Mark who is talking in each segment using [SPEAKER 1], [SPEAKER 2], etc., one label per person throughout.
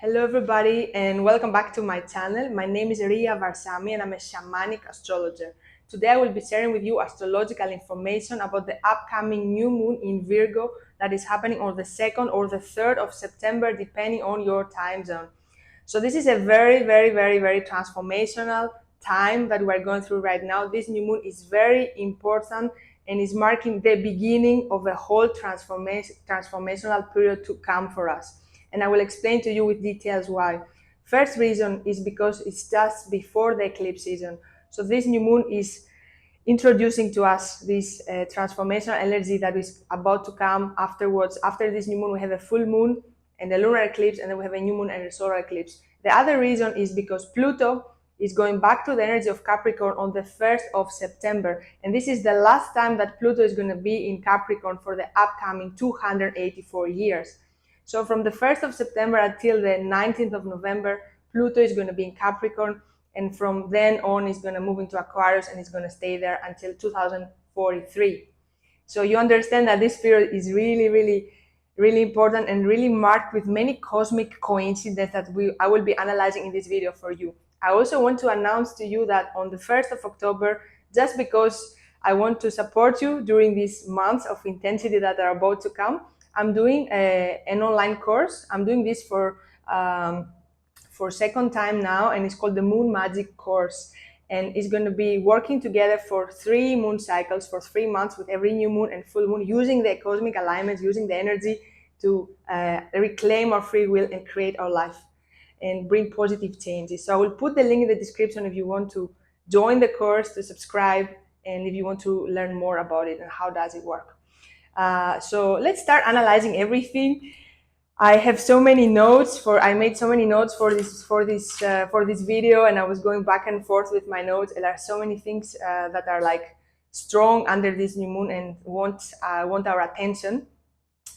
[SPEAKER 1] Hello everybody and welcome back to my channel. My name is Varsami and I'm a Shamanic Astrologer. Today I will be sharing with you astrological information about the upcoming new moon in Virgo that is happening on the 2nd or the 3rd of September depending on your time zone. So this is a very transformational time that we're going through right now. This new moon is very important and is marking the beginning of a whole transformational period to come for us. And I will explain to you with details why. First reason is because it's just before the eclipse season. So this new moon is introducing to us this transformational energy that is about to come afterwards. After this new moon, we have a full moon and a lunar eclipse, and then we have a new moon and a solar eclipse. The other reason is because Pluto is going back to the energy of Capricorn on the 1st of September. And this is the last time that Pluto is going to be in Capricorn for the upcoming 284 years. So from the 1st of September until the 19th of November, Pluto is going to be in Capricorn. And from then on, it's going to move into Aquarius and it's going to stay there until 2043. So you understand that this period is really important and really marked with many cosmic coincidences that I will be analyzing in this video for you. I also want to announce to you that on the 1st of October, just because I want to support you during these months of intensity that are about to come, I'm doing an online course. I'm doing this for second time now, and it's called the Moon Magic Course. And it's going to be working together for 3 moon cycles for 3 months with every new moon and full moon, using the cosmic alignments, using the energy to reclaim our free will and create our life and bring positive changes. So I will put the link in the description if you want to join the course, to subscribe, and if you want to learn more about it and how does it work. So let's start analyzing everything. I have so many notes I made so many notes for this video, and I was going back and forth with my notes, and there are so many things that are like strong under this new moon and want our attention.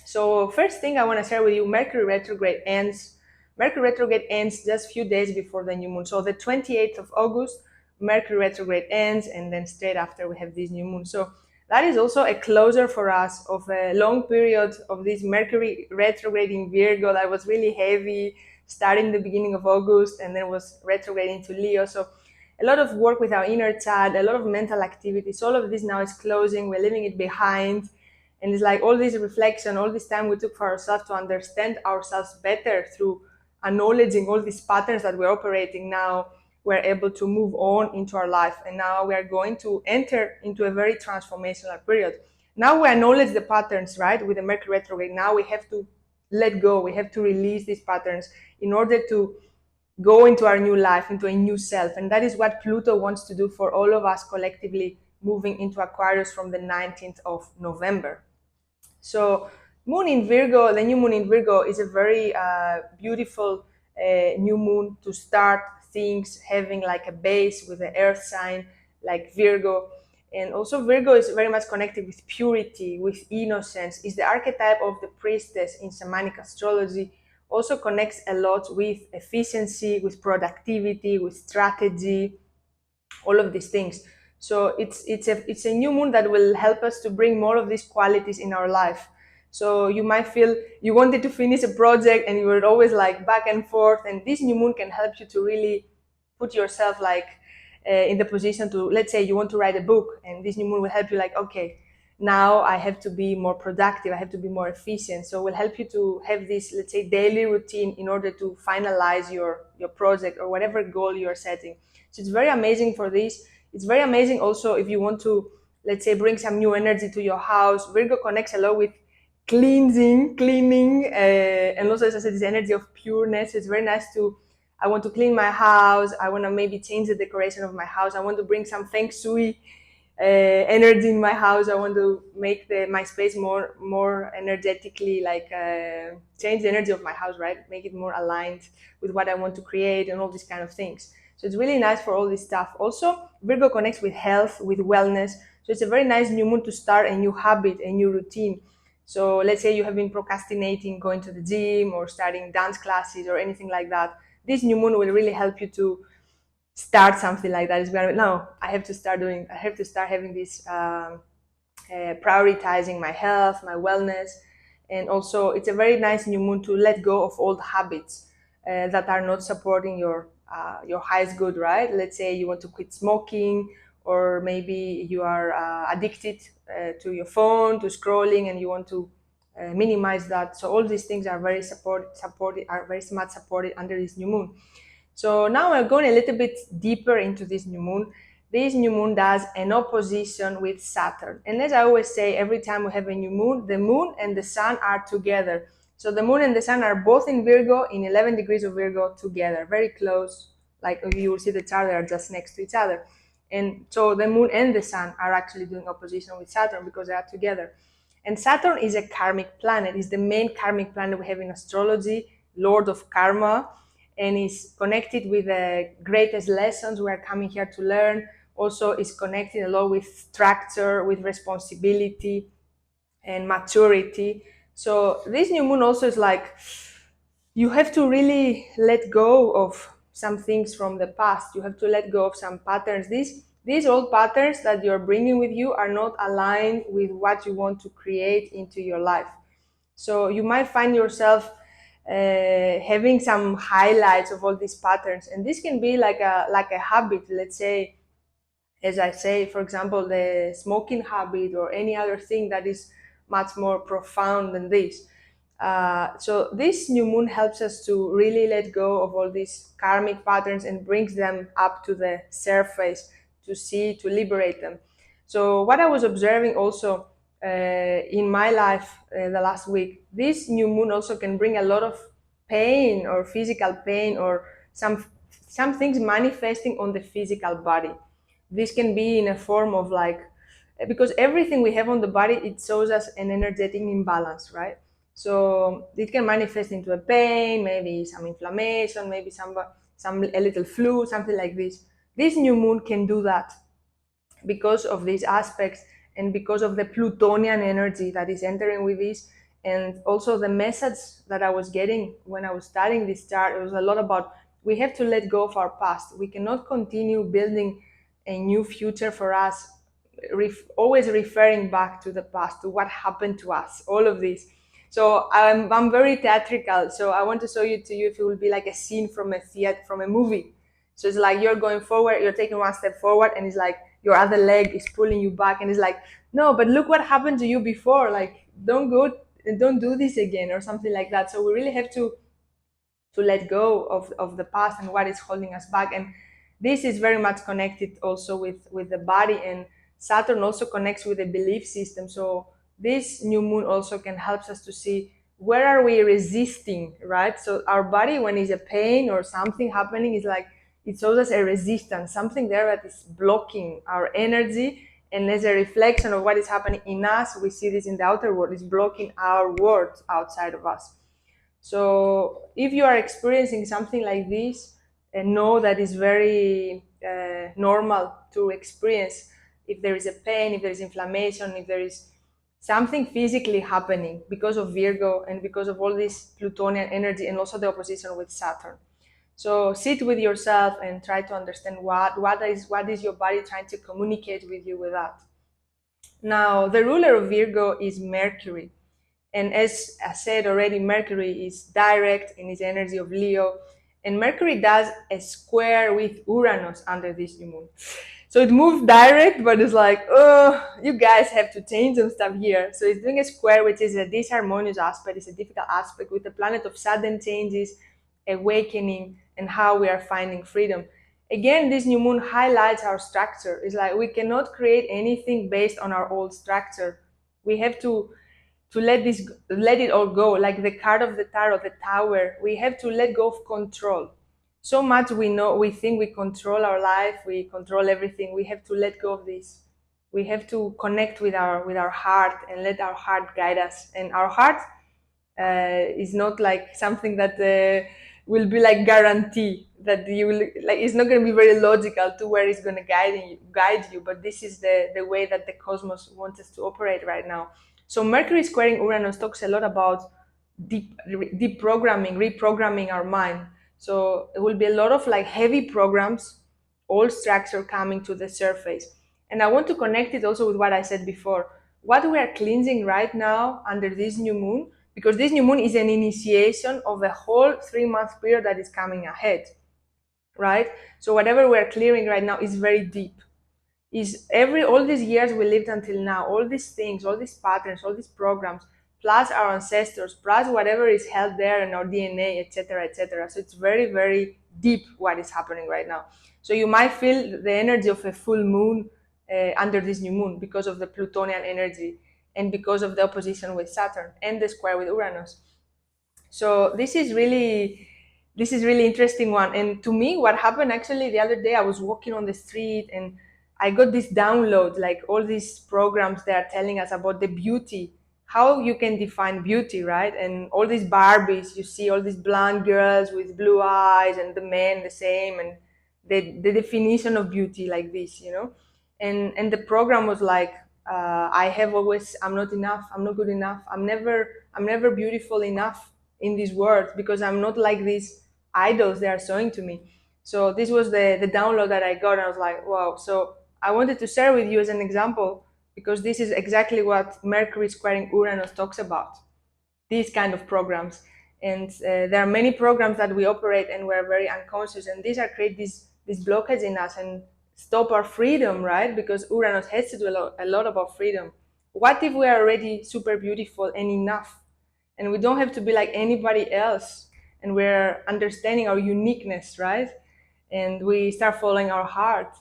[SPEAKER 1] So first thing I want to share with you, Mercury retrograde ends. Mercury retrograde ends just a few days before the new moon. So the 28th of August, Mercury retrograde ends, and then straight after we have this new moon. So that is also a closure for us of a long period of this Mercury retrograde in Virgo that was really heavy, starting the beginning of August and then was retrograding to Leo. So a lot of work with our inner child, a lot of mental activities, all of this now is closing, we're leaving it behind. And it's like all this reflection, all this time we took for ourselves to understand ourselves better through acknowledging all these patterns that we're operating now, we're able to move on into our life. And now we are going to enter into a very transformational period. Now we acknowledge the patterns, right? With the Mercury retrograde, now we have to let go. We have to release these patterns in order to go into our new life, into a new self. And that is what Pluto wants to do for all of us collectively, moving into Aquarius from the 19th of November. So moon in Virgo, the new moon in Virgo is a very beautiful new moon to start things, having like a base with the earth sign like Virgo. And also Virgo is very much connected with purity, with innocence, is the archetype of the priestess in Shamanic astrology. Also connects a lot with efficiency, with productivity, with strategy, all of these things. So it's a new moon that will help us to bring more of these qualities in our life. So you might feel you wanted to finish a project and you were always like back and forth, and this new moon can help you to really put yourself like in the position to, let's say you want to write a book, and this new moon will help you like, okay, now I have to be more productive, I have to be more efficient. So it will help you to have this, let's say, daily routine in order to finalize your project or whatever goal you're setting. So it's very amazing for this. It's very amazing also if you want to, let's say, bring some new energy to your house. Virgo connects a lot with cleaning, and also, as I said, this energy of pureness. It's very nice I want to clean my house. I want to maybe change the decoration of my house. I want to bring some feng shui energy in my house. I want to make my space more energetically, like change the energy of my house, right? Make it more aligned with what I want to create and all these kind of things. So it's really nice for all this stuff. Also, Virgo connects with health, with wellness. So it's a very nice new moon to start a new habit, a new routine. So let's say you have been procrastinating going to the gym or starting dance classes or anything like that. This new moon will really help you to start something like that. It's very, no, I have to start having this prioritizing my health, my wellness. And also it's a very nice new moon to let go of old habits. that are not supporting your highest good, right? Let's say you want to quit smoking, or maybe you are addicted to your phone, to scrolling, and you want to minimize that. So all these things are very supported, are very much supported under this new moon. So now we're going a little bit deeper into this new moon. This new moon does an opposition with Saturn. And as I always say, every time we have a new moon, the moon and the sun are together. So the moon and the sun are both in Virgo, in 11 degrees of Virgo together, very close. Like you will see the chart, they are just next to each other. And so the moon and the sun are actually doing opposition with Saturn because they are together. And Saturn is a karmic planet, is the main karmic planet we have in astrology, lord of karma, and is connected with the greatest lessons we are coming here to learn. Also is connected a lot with structure, with responsibility and maturity. So this new moon also is like, you have to really let go of some things from the past. You have to let go of some patterns. These old patterns that you're bringing with you are not aligned with what you want to create into your life. So you might find yourself having some highlights of all these patterns, and this can be like a habit. Let's say, as I say, for example, the smoking habit or any other thing that is much more profound than this. So this new moon helps us to really let go of all these karmic patterns and brings them up to the surface to see, to liberate them. So what I was observing also in my life the last week, this new moon also can bring a lot of pain or physical pain or some things manifesting on the physical body. This can be in a form of like, because everything we have on the body, it shows us an energetic imbalance, right? So it can manifest into a pain, maybe some inflammation, maybe some a little flu, something like this. This new moon can do that because of these aspects and because of the Plutonian energy that is entering with this. And also the message that I was getting when I was studying this chart, it was a lot about, we have to let go of our past. We cannot continue building a new future for us, always referring back to the past, to what happened to us, all of this. So I'm very theatrical. So I want to show you if it will be like a scene from a theater, from a movie. So it's like you're going forward, you're taking one step forward, and it's like your other leg is pulling you back, and it's like, no, but look what happened to you before. Like, don't do this again, or something like that. So we really have to let go of the past and what is holding us back. And this is very much connected also with the body, and Saturn also connects with the belief system. So this new moon also can help us to see where are we resisting, right? So our body, when it's a pain or something happening, is like, it shows us a resistance, something there that is blocking our energy. And as a reflection of what is happening in us, we see this in the outer world, is blocking our world outside of us. So if you are experiencing something like this, know that it's very normal to experience. If there is a pain, if there is inflammation, if there is something physically happening because of Virgo and because of all this Plutonian energy and also the opposition with Saturn. So sit with yourself and try to understand what is your body trying to communicate with you with that. Now, the ruler of Virgo is Mercury. And as I said already, Mercury is direct in its energy of Leo. And Mercury does a square with Uranus under this new moon. So it moves direct, but it's like, oh, you guys have to change some stuff here. So it's doing a square, which is a disharmonious aspect. It's a difficult aspect with the planet of sudden changes, awakening, and how we are finding freedom. Again, this new moon highlights our structure. It's like we cannot create anything based on our old structure. We have to let it all go, like the card of the tarot, the tower. We have to let go of control. So much we think we control our life, we control everything. We have to let go of this. We have to connect with our heart and let our heart guide us. And our heart is not like something that will be like guarantee that you will, like, it's not going to be very logical to where it's going to guide you. But this is the way that the cosmos wants us to operate right now. So Mercury squaring Uranus talks a lot about reprogramming our mind. So it will be a lot of like heavy programs, old structure coming to the surface. And I want to connect it also with what I said before. What we are cleansing right now under this new moon, because this new moon is an initiation of a whole 3-month period that is coming ahead, right? So whatever we're clearing right now is very deep. Is all these years we lived until now, all these things, all these patterns, all these programs, plus our ancestors, plus whatever is held there in our DNA, etc., etc. So it's very, very deep what is happening right now. So you might feel the energy of a full moon under this new moon because of the Plutonian energy and because of the opposition with Saturn and the square with Uranus. So this is really interesting one. And to me, what happened actually the other day, I was walking on the street and I got this download, like all these programs they are telling us about the beauty, how you can define beauty, right? And all these Barbies, you see all these blonde girls with blue eyes and the men the same, and the definition of beauty like this, you know. And the program was like, I'm not enough, I'm not good enough, I'm never beautiful enough in this world because I'm not like these idols they are showing to me. So this was the download that I got, and I was like, wow. So I wanted to share with you as an example because this is exactly what Mercury squaring Uranus talks about, these kind of programs. And there are many programs that we operate and we're very unconscious, and these are create this blockage in us and stop our freedom, right? Because Uranus has to do a lot about freedom. What if we are already super beautiful and enough, and we don't have to be like anybody else, and we're understanding our uniqueness, right? And we start following our heart.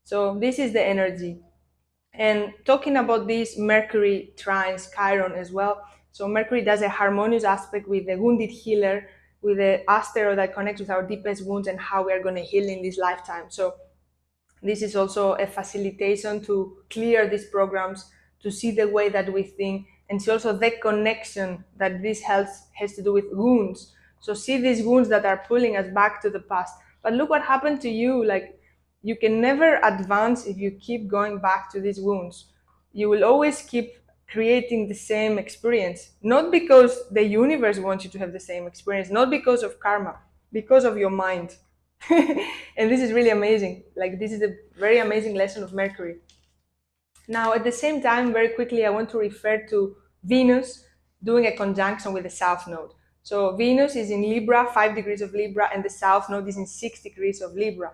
[SPEAKER 1] So this is the energy. And talking about this, Mercury trines Chiron as well. So Mercury does a harmonious aspect with the wounded healer, with the asteroid that connects with our deepest wounds and how we are going to heal in this lifetime. So this is also a facilitation to clear these programs, to see the way that we think, and see also the connection that this has to do with wounds. So see these wounds that are pulling us back to the past. But look what happened to you. Like, you can never advance if you keep going back to these wounds. You will always keep creating the same experience, not because the universe wants you to have the same experience, not because of karma, because of your mind. And this is really amazing. Like, this is a very amazing lesson of Mercury. Now, at the same time, very quickly, I want to refer to Venus doing a conjunction with the South Node. So Venus is in Libra, 5 degrees of Libra, and the South Node is in 6 degrees of Libra.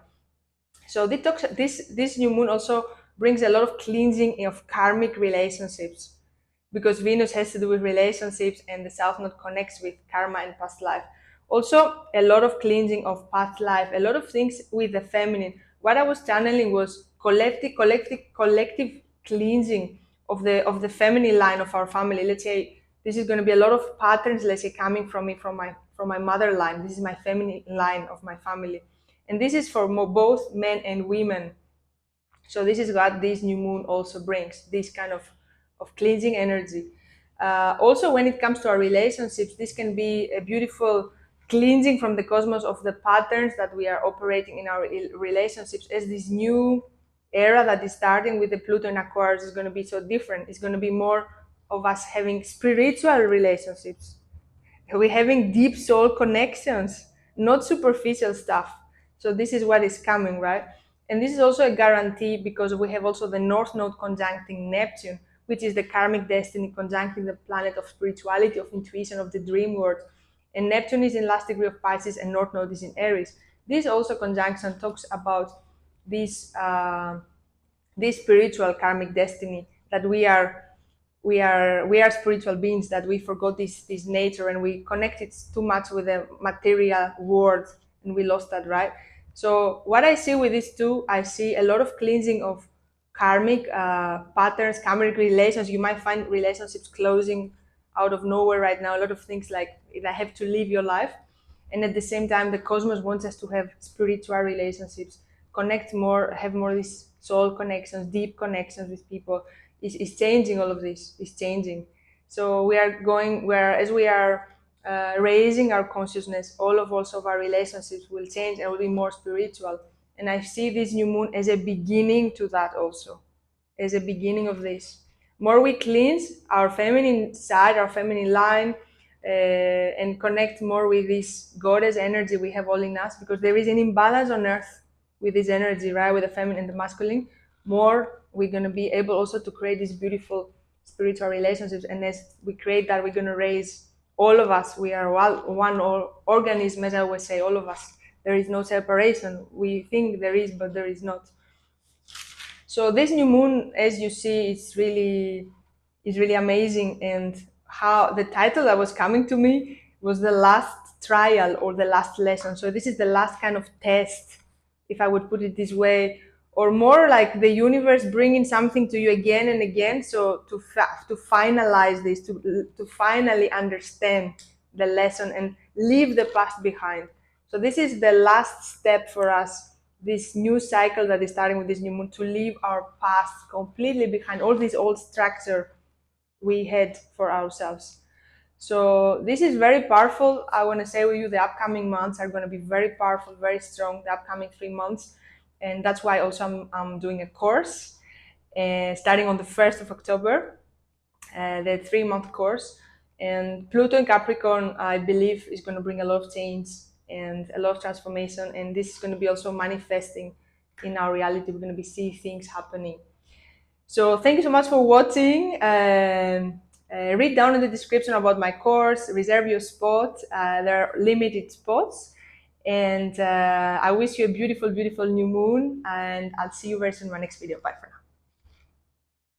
[SPEAKER 1] So this new moon also brings a lot of cleansing of karmic relationships, because Venus has to do with relationships and the South Node connects with karma and past life. Also, a lot of cleansing of past life, a lot of things with the feminine. What I was channeling was collective cleansing of the feminine line of our family. Let's say this is going to be a lot of patterns, let's say, coming from me, from my mother line. This is my feminine line of my family, and this is for both men and women. So this is what this new moon also brings, this kind of cleansing energy. Also, when it comes to our relationships, this can be a beautiful cleansing from the cosmos of the patterns that we are operating in our relationships, as this new era that is starting with the Pluto in Aquarius is going to be so different. It's going to be more of us having spiritual relationships. We're having deep soul connections, not superficial stuff. So this is what is coming, right? And this is also a guarantee because we have also the North Node conjuncting Neptune, which is the karmic destiny conjuncting the planet of spirituality, of intuition, of the dream world. And Neptune is in last degree of Pisces and North Node is in Aries. This also conjunction talks about this this spiritual karmic destiny, that we are spiritual beings, that we forgot this nature and we connected too much with the material world and we lost that, right? So what I see with these two, I see a lot of cleansing of karmic patterns, karmic relations. You might find relationships closing out of nowhere right now, a lot of things like that have to live your life. And at the same time, the cosmos wants us to have spiritual relationships, connect more, have more these soul connections, deep connections with people. Is changing. All of this is changing. So we are going where, as we are raising our consciousness, all of also of our relationships will change and will be more spiritual. And I see this new moon as a beginning to that, also as a beginning of this. More we cleanse our feminine side, our feminine line, and connect more with this goddess energy we have all in us, because there is an imbalance on earth with this energy, right, with the feminine and the masculine. More we're going to be able also to create these beautiful spiritual relationships, and as we create that, we're going to raise all of us, we are one organism, as I always say, all of us. There is no separation. We think there is, but there is not. So this new moon, as you see, is really amazing. And how the title that was coming to me was the last trial or the last lesson. So this is the last kind of test, if I would put it this way, or more like the universe bringing something to you again and again. So to finalize this, to finally understand the lesson and leave the past behind. So this is the last step for us, this new cycle that is starting with this new moon, to leave our past completely behind, all this old structure we had for ourselves. So this is very powerful. I want to say with you, the upcoming months are going to be very powerful, very strong, the upcoming 3 months. And that's why also I'm doing a course starting on the 1st of October, the 3-month course. And Pluto in Capricorn, I believe, is going to bring a lot of change and a lot of transformation. And this is going to be also manifesting in our reality. We're going to be seeing things happening. So thank you so much for watching. Read down in the description about my course. Reserve your spot. There are limited spots. And I wish you a beautiful, beautiful new moon. And I'll see you very soon in my next video. Bye for now.